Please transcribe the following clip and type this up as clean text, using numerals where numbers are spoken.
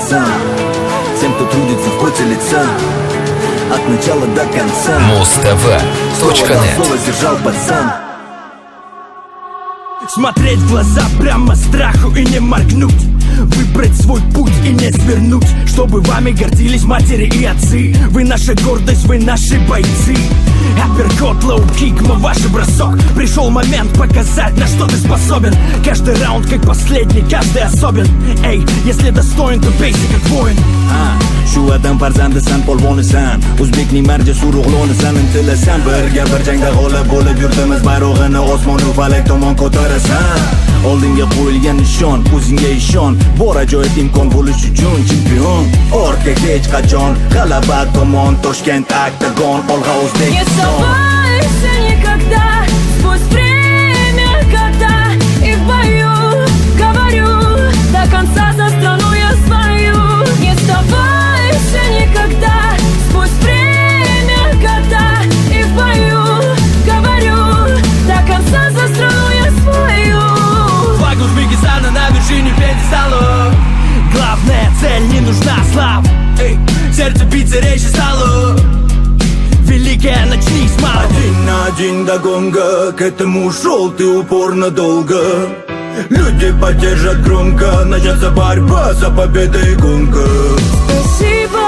конца. Всем, кто трудится в поте лица, от начала до конца. Mustv.net. Слово сдержал пацан. Смотреть в глаза прямо страху и не моргнуть, выбрать свой путь и не свернуть, чтобы вами гордились матери и отцы. Вы наша гордость, вы наши бойцы. Апперкот, лоу-кик, мы ваш бросок. Пришел момент показать, на что ты способен. Каждый раунд как последний, каждый особен. Эй, если достоин, то бейся как воин. Shu adam farzandisan, polvonisan. O'zbekning marja urug'lonisan. Intilasan, birga bir jangda g'olib bo'lib yurtimiz bayrog'ini osmonu falak tomon ko'tarasan. Oldinga qo'yilgan nishon, o'zingga ishon. Bor ajoyib imkon bo'lish uchun chempion. Ortga hech qachon, g'alaba tomon. Toshkent Octagon, olg'a O'zbekiston. Не сдавайся никогда, сквозь время года. И в бою говорю, до конца за страну я свою. Не сдавайся никогда, сквозь время года. И в бою говорю, до конца за страну я свою. Флаг Узбекистана на вершине пьедестала. Главная цель, не нужна слава. Эй, сердце биться резче стало. Великая, начни с малого. Один на один до гонга, к этому шел ты упорно долго. Люди поддержат громко, начнется борьба за победой гонка. Спасибо